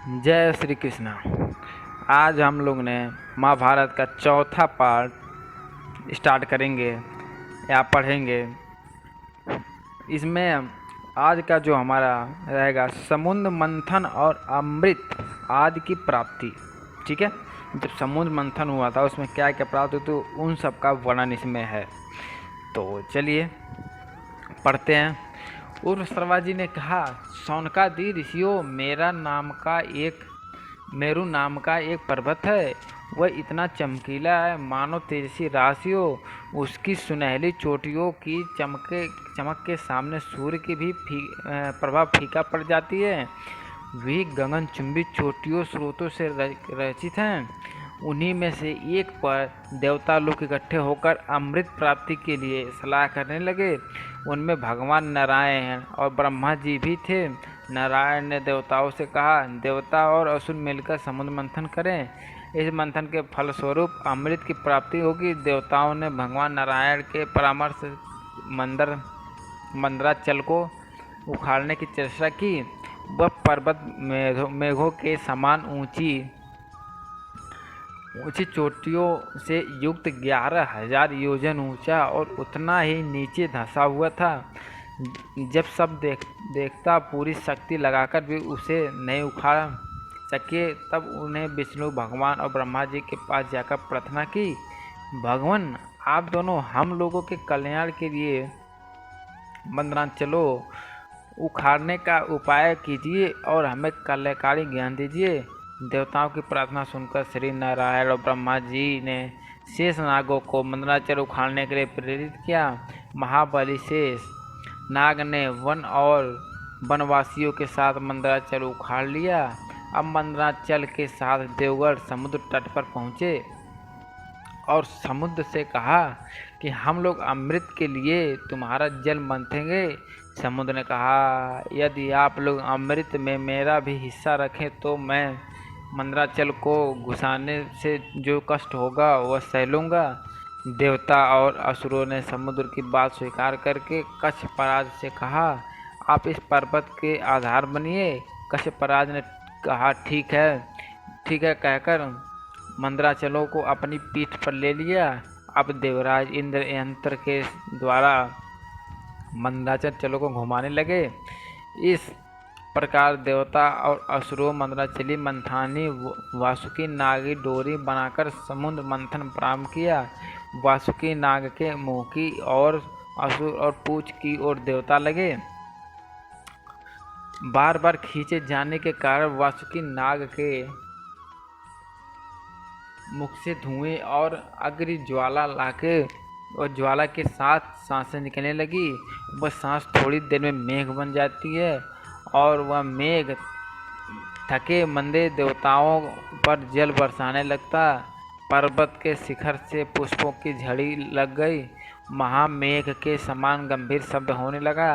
जय श्री कृष्णा। आज हम लोग ने महाभारत का चौथा पार्ट स्टार्ट करेंगे या पढ़ेंगे। इसमें आज का जो हमारा रहेगा समुद्र मंथन और अमृत आदि की प्राप्ति। ठीक है, जब समुद्र मंथन हुआ था उसमें क्या क्या प्राप्त हुई, तो उन सब का वर्णन इसमें है। तो चलिए पढ़ते हैं। उर्वश्रवा जी ने कहा, शौनकादि ऋषियों, मेरू नाम का एक पर्वत है। वह इतना चमकीला है मानो तेजसी राशियों। उसकी सुनहली चोटियों की चमक के सामने सूर्य की भी प्रभाव फीका पड़ जाती है। वे गगनचुंबी चोटियों स्रोतों से रचित हैं। उन्हीं में से एक पर देवता लोग इकट्ठे होकर अमृत प्राप्ति के लिए सलाह करने लगे। उनमें भगवान नारायण और ब्रह्मा जी भी थे। नारायण ने देवताओं से कहा, देवता और असुर मिलकर समुद्र मंथन करें। इस मंथन के फलस्वरूप अमृत की प्राप्ति होगी। देवताओं ने भगवान नारायण के परामर्श से मंदराचल को उखाड़ने की चेष्टा की। वह पर्वत मेघों के समान ऊंची चोटियों से युक्त 11,000 योजन ऊंचा और उतना ही नीचे धंसा हुआ था। जब सब देखता पूरी शक्ति लगाकर भी उसे नहीं उखाड़ सके, तब उन्हें विष्णु भगवान और ब्रह्मा जी के पास जाकर प्रार्थना की, भगवान आप दोनों हम लोगों के कल्याण के लिए मंदराचलों उखाड़ने का उपाय कीजिए और हमें कल्याणकारी ज्ञान दीजिए। देवताओं की प्रार्थना सुनकर श्री नारायण और ब्रह्मा जी ने शेष नागों को मंदराचल उखाड़ने के लिए प्रेरित किया। महाबली शेष नाग ने वन और वनवासियों के साथ मंदराचल उखाड़ लिया। अब मंदराचल के साथ देवगढ़ समुद्र तट पर पहुँचे और समुद्र से कहा कि हम लोग अमृत के लिए तुम्हारा जल मंथेंगे। समुद्र ने कहा, यदि आप लोग अमृत में मेरा भी हिस्सा रखें तो मैं मंदराचल को घुसाने से जो कष्ट होगा वह सह लूँगा। देवता और असुरों ने समुद्र की बात स्वीकार करके कच्छपराज से कहा, आप इस पर्वत के आधार बनिए। कच्छपराज ने कहा, ठीक है कहकर मंदराचलों को अपनी पीठ पर ले लिया। अब देवराज इंद्र यंत्र के द्वारा मंदराचलों को घुमाने लगे। इस प्रकार देवता और असुरों मंदराचली मंथानी वासुकी नागी डोरी बनाकर समुद्र मंथन प्रारंभ किया। वासुकी नाग के मुंह की ओर असुर और पूंछ की ओर देवता लगे। बार बार खींचे जाने के कारण वासुकी नाग के मुख से धुएं और अग्नि ज्वाला के साथ सांसें निकलने लगी। वह सांस थोड़ी देर में मेघ बन जाती है और वह मेघ थके मंदे देवताओं पर जल बरसाने लगता। पर्वत के शिखर से पुष्पों की झड़ी लग गई। महामेघ के समान गंभीर शब्द होने लगा।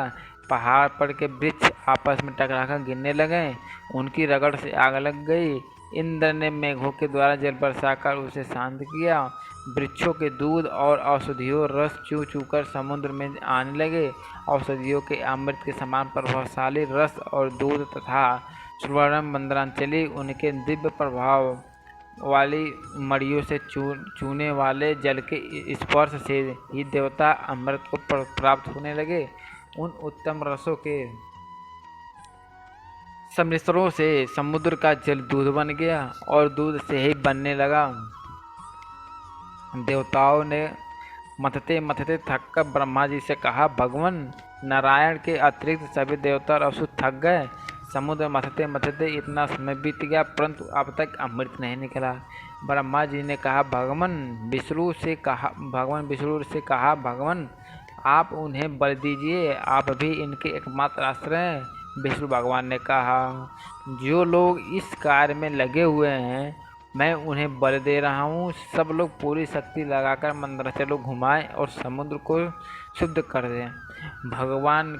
पहाड़ पर के वृक्ष आपस में टकराकर गिरने लगे। उनकी रगड़ से आग लग गई। इंद्र ने मेघों के द्वारा जल बरसाकर उसे शांत किया। वृक्षों के दूध और औषधियों रस चू चू कर समुद्र में आने लगे। औषधियों के अमृत के समान प्रभावशाली रस और दूध तथा स्वर्ण मंदराचली उनके दिव्य प्रभाव वाली मड़ियों से चूने वाले जल के स्पर्श से ही देवता अमृत को प्राप्त होने लगे। उन उत्तम रसों के सम्मिश्रणों से समुद्र का जल दूध बन गया और दूध से ही बनने लगा। देवताओं ने मथते मथते थककर ब्रह्मा जी से कहा, भगवान नारायण के अतिरिक्त सभी देवता और असुर थक गए। समुद्र मथते मथते इतना समय बीत गया परंतु अब तक अमृत नहीं निकला। ब्रह्मा जी ने कहा, भगवान विष्णु से कहा, भगवान आप उन्हें बल दीजिए, आप भी इनके एकमात्र आश्रय हैं। विष्णु भगवान ने कहा, जो लोग इस कार्य में लगे हुए हैं मैं उन्हें बल दे रहा हूँ। सब लोग पूरी शक्ति लगाकर मंदराचल घुमाएं और समुद्र को शुद्ध कर दें। भगवान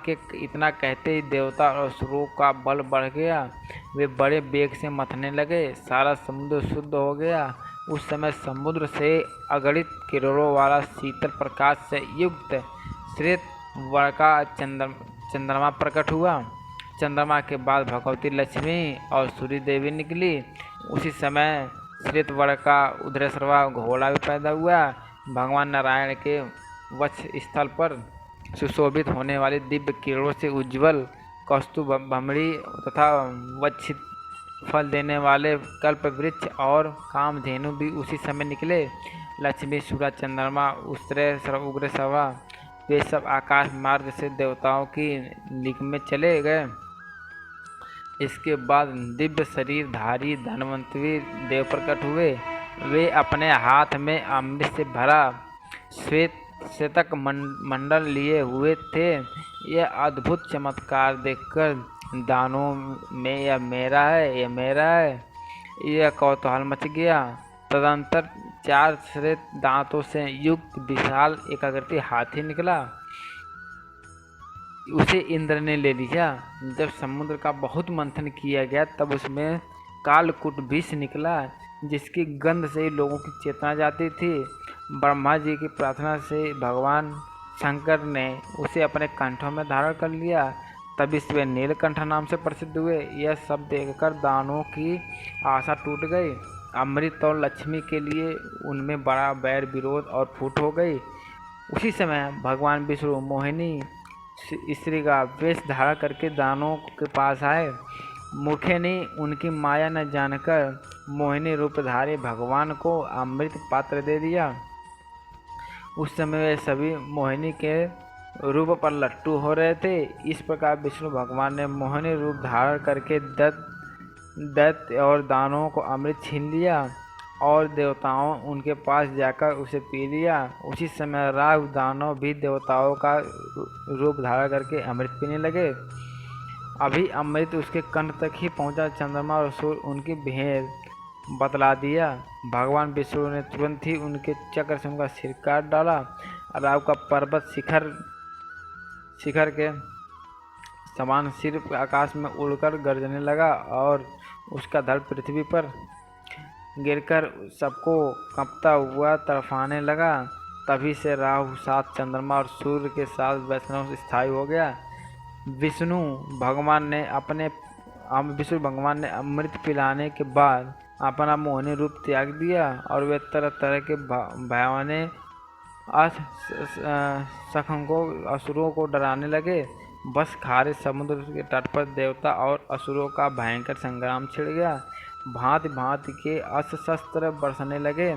के इतना कहते ही देवता और असुरों का बल बढ़ गया। वे बड़े वेग से मथने लगे। सारा समुद्र शुद्ध हो गया। उस समय समुद्र से अगणित किरणों वाला शीतल प्रकाश से युक्त श्वेत वर्ण का चंद्रमा प्रकट हुआ। चंद्रमा के बाद भगवती लक्ष्मी और सूर्य देवी निकली। उसी समय श्वेतवर्ण का उदयश्रवा घोड़ा भी पैदा हुआ। भगवान नारायण के वक्ष स्थल पर सुशोभित होने वाली दिव्य किरणों से उज्ज्वल कौस्तुभ भमरी तथा वक्षित फल देने वाले कल्प वृक्ष और कामधेनु भी उसी समय निकले। लक्ष्मी, सूर्य, चंद्रमा, उग्र सवा वे सब आकाश मार्ग से देवताओं की लिख में चले गए। इसके बाद दिव्य शरीरधारी धनवंतरी देव प्रकट हुए। वे अपने हाथ में अमृत से भरा श्वेत शतक मंडल लिए हुए थे। यह अद्भुत चमत्कार देखकर दानों में यह मेरा है यह कौतूहल मच गया। तदंतर 4 श्वेत दांतों से युक्त विशाल एकाकृति हाथी निकला। उसे इंद्र ने ले लिया। जब समुद्र का बहुत मंथन किया गया तब उसमें कालकूट विष निकला, जिसकी गंध से ही लोगों की चेतना जाती थी। ब्रह्मा जी की प्रार्थना से भगवान शंकर ने उसे अपने कंठों में धारण कर लिया। तभी वे नीलकंठ नाम से प्रसिद्ध हुए। यह सब देखकर दानवों की आशा टूट गई। अमृत और लक्ष्मी के लिए उनमें बड़ा बैर विरोध और फूट हो गई। उसी समय भगवान विष्णु मोहिनी स्त्री का वेश धारण करके दानवों के पास आए। मूर्खे ने उनकी माया न जानकर मोहिनी रूपधारी भगवान को अमृत पात्र दे दिया। उस समय वे सभी मोहिनी के रूप पर लट्टू हो रहे थे। इस प्रकार विष्णु भगवान ने मोहिनी रूप धारण करके दैत्य और दानवों को अमृत छीन लिया और देवताओं उनके पास जाकर उसे पी लिया। उसी समय राहु दानव भी देवताओं का रूप धारण करके अमृत पीने लगे। अभी अमृत उसके कंठ तक ही पहुंचा। चंद्रमा और सूर्य उनकी भेद बतला दिया। भगवान विष्णु ने तुरंत ही उनके चक्र से उनका सिर काट डाला। राहु का पर्वत शिखर के समान सिर आकाश में उड़कर गरजने लगा और उसका धड़ पृथ्वी पर गिरकर सबको कांपता हुआ तड़फाने लगा। तभी से राहु साथ चंद्रमा और सूर्य के साथ वैष्णव स्थायी हो गया। विष्णु भगवान ने अमृत पिलाने के बाद अपना मोहिनी रूप त्याग दिया और वे तरह तरह के भयावने असुरों को डराने लगे। बस खारे समुद्र के तट पर देवता और असुरों का भयंकर संग्राम छिड़ गया। भांति भांति के अस्त्र शस्त्र बरसने लगे।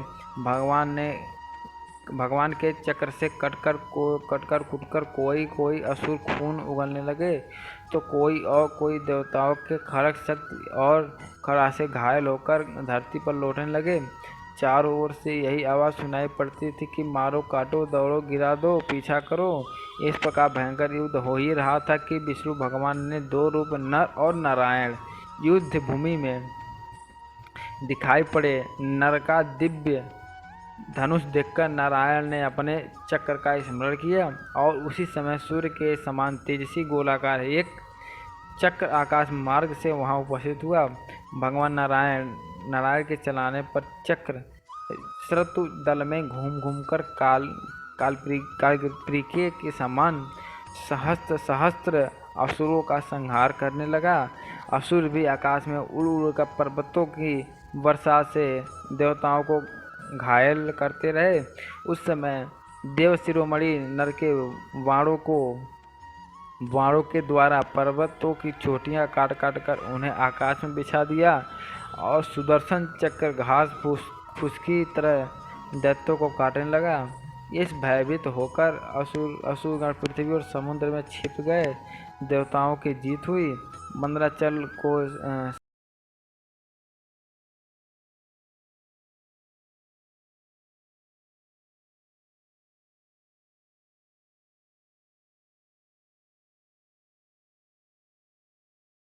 भगवान के चक्र से कटकर कुटकर कोई असुर खून उगलने लगे तो कोई देवताओं के खड़ग शक्ति और खड़ा से घायल होकर धरती पर लौटने लगे। चारों ओर से यही आवाज़ सुनाई पड़ती थी कि मारो, काटो, दौड़ो, गिरा दो, पीछा करो। इस प्रकार भयंकर युद्ध हो ही रहा था कि विष्णु भगवान ने 2 रूप नर और नारायण युद्ध भूमि में दिखाई पड़े। नर का दिव्य धनुष देखकर नारायण ने अपने चक्र का स्मरण किया और उसी समय सूर्य के समान तेजस्वी गोलाकार एक चक्र आकाश मार्ग से वहां उपस्थित हुआ। भगवान नारायण के चलाने पर चक्र शत्रु दल में घूम कर कालप्रिके के समान सहस्त्र असुरों का संहार करने लगा। असुर भी आकाश में उड़ कर पर्वतों की वर्षा से देवताओं को घायल करते रहे। उस समय देव शिरोमणि नर के वाणों के द्वारा पर्वतों की चोटियां काट कर उन्हें आकाश में बिछा दिया और सुदर्शन चक्र घास फूस की तरह दैत्यों को काटने लगा। इस भयभीत होकर असुरगण पृथ्वी और समुद्र में छिप गए। देवताओं की जीत हुई। मंदराचल को